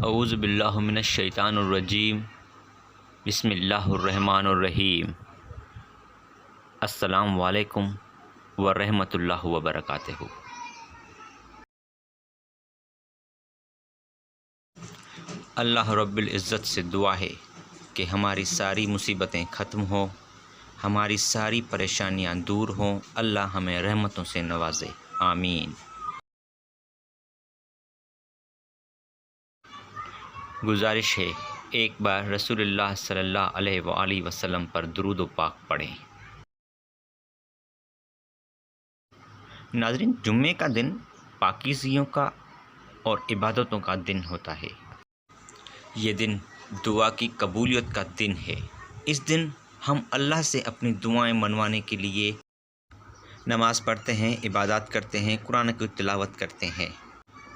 اعوذ باللہ من الشیطان الرجیم بسم اللہ الرحمن الرحیم السلام علیکم ورحمۃ اللہ وبرکاتہ۔ اللہ رب العزت سے دعا ہے کہ ہماری ساری مصیبتیں ختم ہوں، ہماری ساری پریشانیاں دور ہوں، اللہ ہمیں رحمتوں سے نوازے، آمین۔ گزارش ہے ایک بار رسول اللہ صلی اللہ علیہ وآلہ وسلم پر درود و پاک پڑھیں۔ ناظرین، جمعے کا دن پاکیزیوں کا اور عبادتوں کا دن ہوتا ہے۔ یہ دن دعا کی قبولیت کا دن ہے۔ اس دن ہم اللہ سے اپنی دعائیں منوانے کے لیے نماز پڑھتے ہیں، عبادات کرتے ہیں، قرآن کی تلاوت کرتے ہیں۔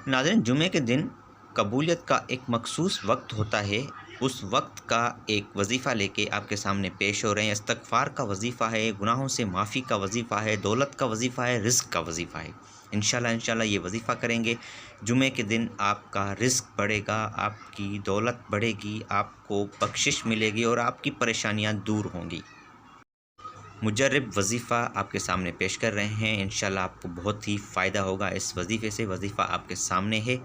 ناظرین، جمعے کے دن قبولیت کا ایک مخصوص وقت ہوتا ہے۔ اس وقت کا ایک وظیفہ لے کے آپ کے سامنے پیش ہو رہے ہیں۔ استغفار کا وظیفہ ہے، گناہوں سے معافی کا وظیفہ ہے، دولت کا وظیفہ ہے، رزق کا وظیفہ ہے۔ انشاءاللہ یہ وظیفہ کریں گے، جمعے کے دن آپ کا رزق بڑھے گا، آپ کی دولت بڑھے گی، آپ کو بخشش ملے گی اور آپ کی پریشانیاں دور ہوں گی۔ مجرب وظیفہ آپ کے سامنے پیش کر رہے ہیں، انشاءاللہ آپ کو بہت ہی فائدہ ہوگا اس وظیفے سے۔ وظیفہ آپ کے سامنے ہے۔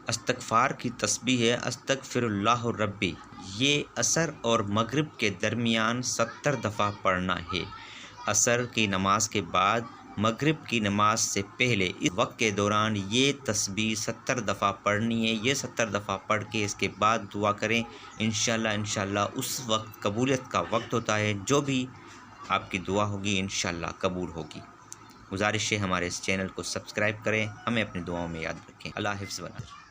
استغفار کی تسبیح ہے استغفر اللہ ربی، یہ عصر اور مغرب کے درمیان 70 دفعہ پڑھنا ہے۔ عصر کی نماز کے بعد مغرب کی نماز سے پہلے اس وقت کے دوران یہ تسبیح 70 دفعہ پڑھنی ہے۔ یہ 70 دفعہ پڑھ کے اس کے بعد دعا کریں، انشاءاللہ اس وقت قبولیت کا وقت ہوتا ہے۔ جو بھی آپ کی دعا ہوگی انشاءاللہ قبول ہوگی۔ گزارش ہے ہمارے اس چینل کو سبسکرائب کریں، ہمیں اپنی دعاؤں میں یاد رکھیں۔ اللہ حفظ و امان۔